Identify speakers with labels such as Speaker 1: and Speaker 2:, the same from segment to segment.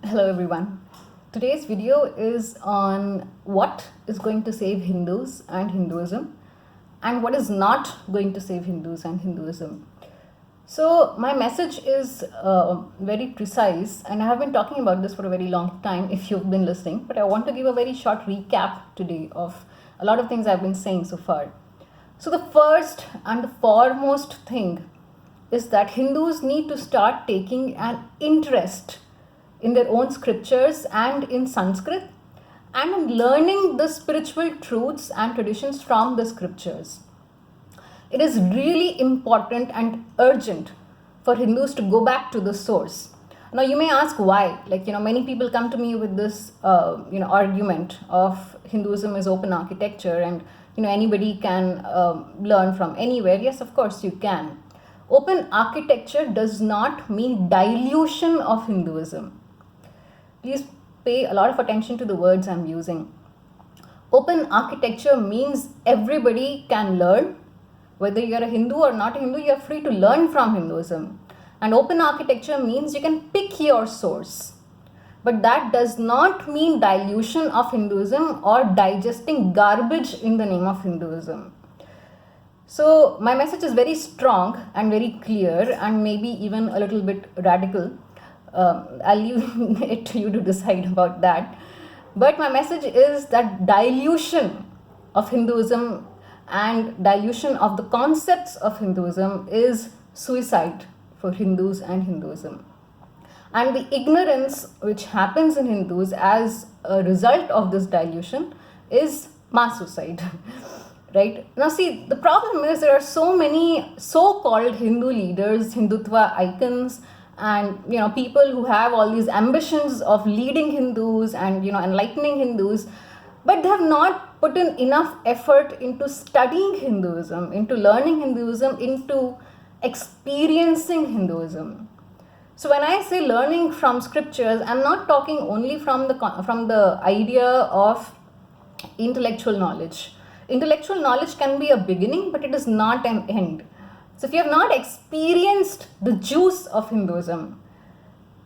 Speaker 1: Hello everyone. Today's video is on what is going to save Hindus and Hinduism and what is not going to save Hindus and Hinduism. So my message is very precise, and I have been talking about this for a very long time if you've been listening, but I want to give a very short recap today of a lot of things I've been saying so far. So the first and the foremost thing is that Hindus need to start taking an interest in their own scriptures and in Sanskrit, and in learning the spiritual truths and traditions from the scriptures. It is really important and urgent for Hindus to go back to the source. Now you may ask why. Many people come to me with this argument of Hinduism is open architecture and anybody can learn from anywhere. Yes, of course you can. Open architecture does not mean dilution of Hinduism. Please pay a lot of attention to the words I'm using. Open architecture means everybody can learn. Whether you're a Hindu or not a Hindu, you're free to learn from Hinduism. And open architecture means you can pick your source. But that does not mean dilution of Hinduism or digesting garbage in the name of Hinduism. So my message is very strong and very clear and maybe even a little bit radical. I'll leave it to you to decide about that. But my message is that dilution of Hinduism and dilution of the concepts of Hinduism is suicide for Hindus and Hinduism. And the ignorance which happens in Hindus as a result of this dilution is mass suicide. Right? Now see, the problem is there are so many so-called Hindu leaders, Hindutva icons, and people who have all these ambitions of leading Hindus and enlightening Hindus, but they have not put in enough effort into studying Hinduism, into learning Hinduism, into experiencing Hinduism. So when I say learning from scriptures, I'm not talking only from the idea of intellectual knowledge. Intellectual knowledge can be a beginning, but it is not an end. So if you have not experienced the juice of Hinduism,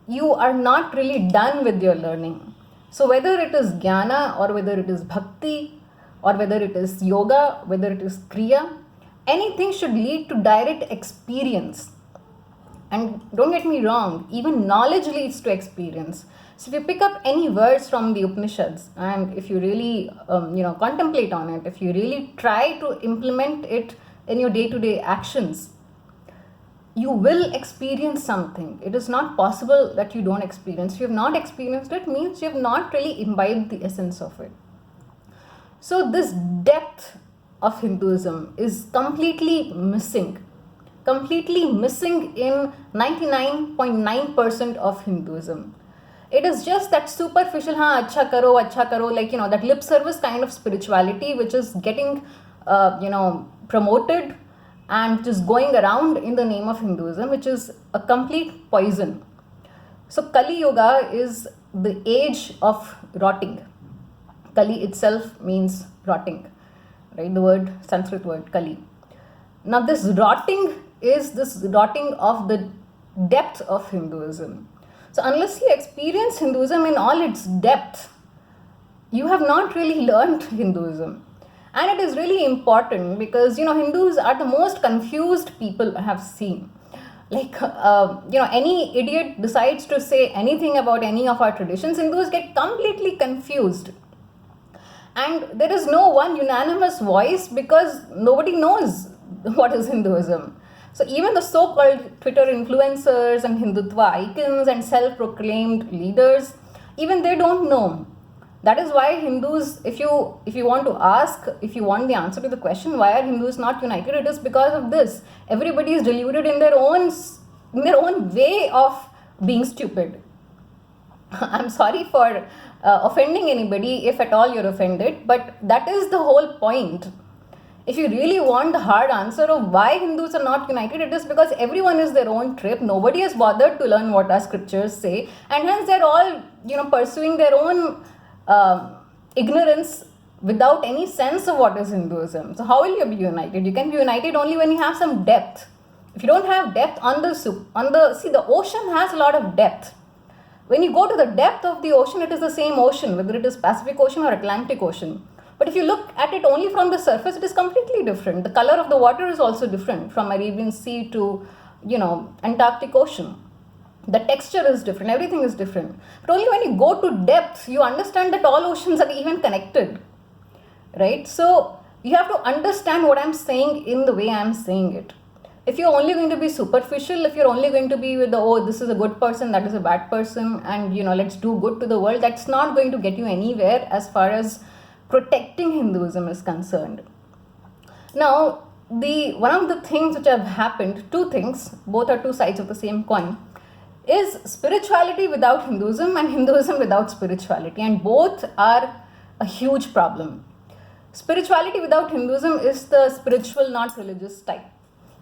Speaker 1: you are not really done with your learning. So whether it is jnana or whether it is bhakti or whether it is yoga, whether it is kriya, anything should lead to direct experience. And don't get me wrong, even knowledge leads to experience. So if you pick up any words from the Upanishads and if you really contemplate on it, if you really try to implement it in your day-to-day actions, you will experience something. It is not possible that you don't experience. If you have not experienced it, means you have not really imbibed the essence of it. So this depth of Hinduism is completely missing in 99.9% of Hinduism. It is just that superficial, acha karo, that lip service kind of spirituality which is getting, promoted and just going around in the name of Hinduism, which is a complete poison. So Kali Yuga is the age of rotting. Kali itself means rotting, right? The word, Sanskrit word, Kali. Now this rotting is this rotting of the depth of Hinduism. So unless you experience Hinduism in all its depth, you have not really learned Hinduism. And it is really important because, Hindus are the most confused people I have seen. Any idiot decides to say anything about any of our traditions, Hindus get completely confused. And there is no one unanimous voice because nobody knows what is Hinduism. So even the so-called Twitter influencers and Hindutva icons and self-proclaimed leaders, even they don't know. That is why Hindus, if you want the answer to the question, why are Hindus not united, it is because of this. Everybody is deluded in their own way of being stupid. I'm sorry for offending anybody if at all you're offended, but that is the whole point. If you really want the hard answer of why Hindus are not united, it is because everyone is their own trip. Nobody has bothered to learn what our scriptures say, and hence they're all pursuing their own ignorance without any sense of what is Hinduism. So how will you be united? You can be united only when you have some depth. If you don't have depth the ocean has a lot of depth. When you go to the depth of the ocean, it is the same ocean, whether it is Pacific Ocean or Atlantic Ocean. But if you look at it only from the surface, it is completely different. The color of the water is also different, from Arabian Sea to, Antarctic Ocean. The texture is different, everything is different. But only when you go to depth, you understand that all oceans are even connected, right? So you have to understand what I'm saying in the way I'm saying it. If you're only going to be superficial, if you're only going to be with this is a good person, that is a bad person, and let's do good to the world, that's not going to get you anywhere as far as protecting Hinduism is concerned. Now, one of the things which have happened, two things, both are two sides of the same coin, is spirituality without Hinduism and Hinduism without spirituality, and both are a huge problem. Spirituality without Hinduism is the spiritual, not religious type.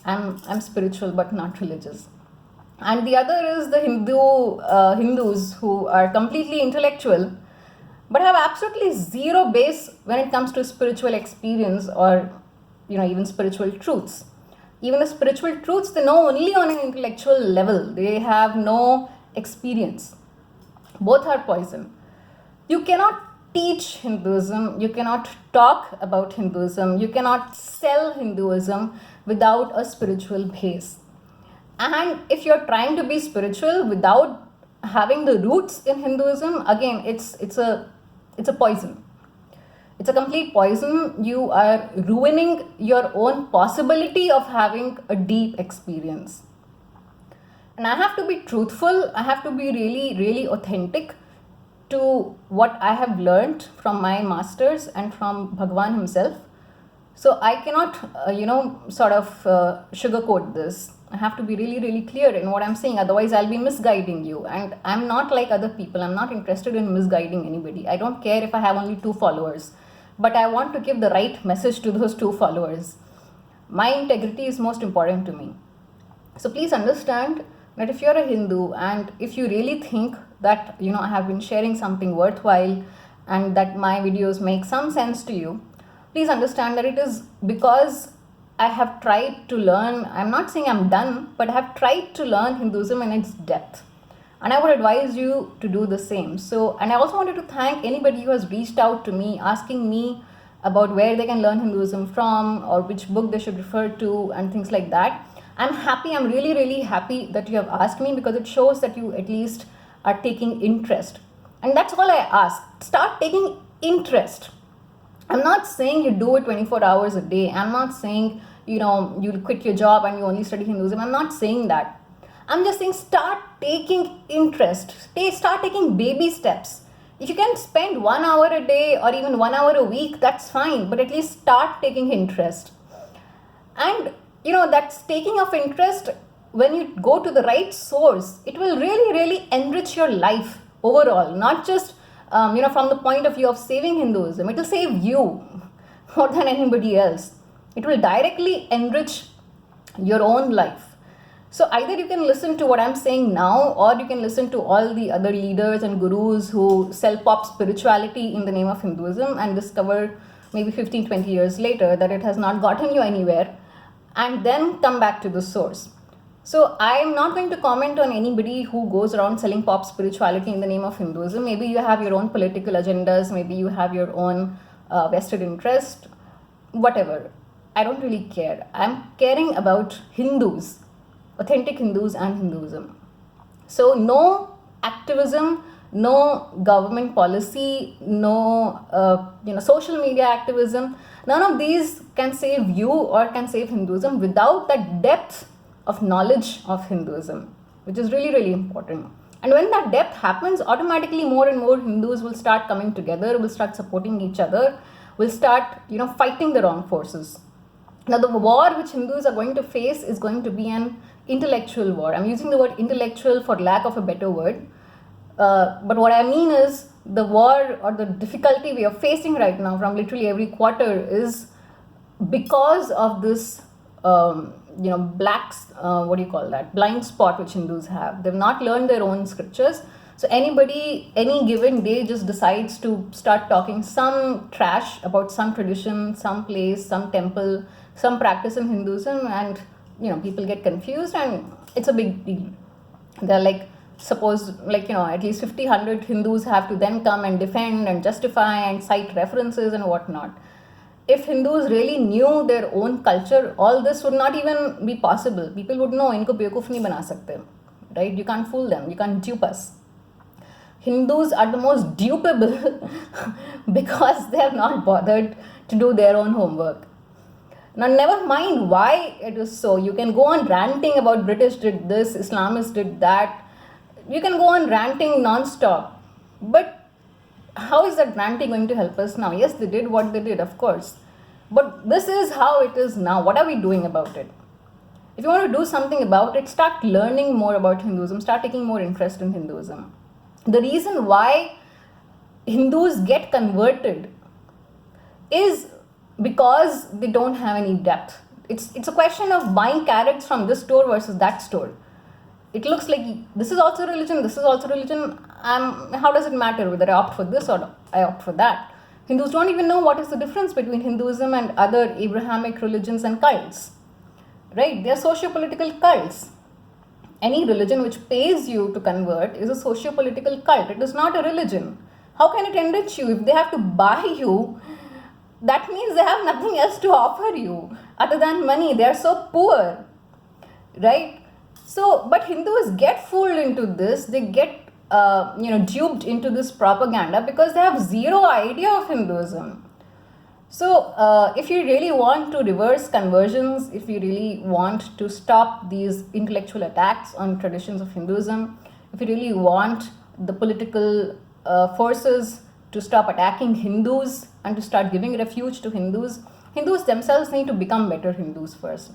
Speaker 1: I'm spiritual but not religious. And the other is the Hindus who are completely intellectual but have absolutely zero base when it comes to spiritual experience or even spiritual truths. Even the spiritual truths, they know only on an intellectual level. They have no experience. Both are poison. You cannot teach Hinduism, you cannot talk about Hinduism, you cannot sell Hinduism without a spiritual base. And if you're trying to be spiritual without having the roots in Hinduism, again, it's a poison. It's a complete poison. You are ruining your own possibility of having a deep experience. And I have to be truthful, I have to be really, really authentic to what I have learned from my masters and from Bhagwan himself. So I cannot, sugarcoat this. I have to be really, really clear in what I'm saying. Otherwise, I'll be misguiding you. And I'm not like other people. I'm not interested in misguiding anybody. I don't care if I have only 2 followers. But I want to give the right message to those 2 followers. My integrity is most important to me. So please understand that if you're a Hindu and if you really think that, I have been sharing something worthwhile and that my videos make some sense to you, please understand that it is because I have tried to learn. I'm not saying I'm done, but I have tried to learn Hinduism in its depth. And I would advise you to do the same. So, and I also wanted to thank anybody who has reached out to me, asking me about where they can learn Hinduism from or which book they should refer to and things like that. I'm happy, I'm really, really happy that you have asked me, because it shows that you at least are taking interest. And that's all I ask. Start taking interest. I'm not saying you do it 24 hours a day. I'm not saying, you'll quit your job and you only study Hinduism. I'm not saying that. I'm just saying start taking interest. Start taking baby steps. If you can spend 1 hour a day or even 1 hour a week, that's fine. But at least start taking interest. And, that's taking of interest, when you go to the right source, it will really, really enrich your life overall. Not just, from the point of view of saving Hinduism. It will save you more than anybody else. It will directly enrich your own life. So either you can listen to what I'm saying now, or you can listen to all the other leaders and gurus who sell pop spirituality in the name of Hinduism and discover maybe 15, 20 years later that it has not gotten you anywhere, and then come back to the source. So I'm not going to comment on anybody who goes around selling pop spirituality in the name of Hinduism. Maybe you have your own political agendas, maybe you have your own vested interest, whatever. I don't really care. I'm caring about Hindus, authentic Hindus and Hinduism. So no activism, no government policy, no social media activism. None of these can save you or can save Hinduism without that depth of knowledge of Hinduism, which is really, really important. And when that depth happens, automatically more and more Hindus will start coming together, will start supporting each other, will start fighting the wrong forces. Now the war which Hindus are going to face is going to be an intellectual war. I'm using the word intellectual for lack of a better word. But what I mean is the war or the difficulty we are facing right now from literally every quarter is because of this, blind spot which Hindus have. They've not learned their own scriptures. So anybody, any given day just decides to start talking some trash about some tradition, some place, some temple, some practice in Hinduism, and people get confused and it's a big deal. They're like, suppose, like, at least 50, 100 Hindus have to then come and defend and justify and cite references and whatnot. If Hindus really knew their own culture, all this would not even be possible. People would know, inko bewakoof nahi bana sakte, right? You can't fool them, you can't dupe us. Hindus are the most dupable because they have not bothered to do their own homework. Now, never mind why it is so. You can go on ranting about British did this, Islamists did that. You can go on ranting non-stop. But how is that ranting going to help us now? Yes, they did what they did, of course. But this is how it is now. What are we doing about it? If you want to do something about it, start learning more about Hinduism. Start taking more interest in Hinduism. The reason why Hindus get converted is because they don't have any depth. It's a question of buying carrots from this store versus that store. It looks like this is also religion, this is also religion. How does it matter whether I opt for this or I opt for that? Hindus don't even know what is the difference between Hinduism and other Abrahamic religions and cults. Right? They are socio-political cults. Any religion which pays you to convert is a socio-political cult. It is not a religion. How can it enrich you? If they have to buy you, that means they have nothing else to offer you other than money. They are so poor, right? So, but Hindus get fooled into this. They get, duped into this propaganda because they have zero idea of Hinduism. So, if you really want to reverse conversions, if you really want to stop these intellectual attacks on traditions of Hinduism, if you really want the political forces to stop attacking Hindus and to start giving refuge to Hindus, Hindus themselves need to become better Hindus first.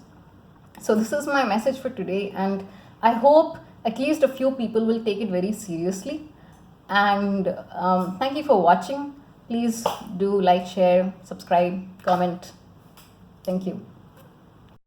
Speaker 1: So this is my message for today, and I hope at least a few people will take it very seriously. And thank you for watching. Please do like, share, subscribe, comment. Thank you.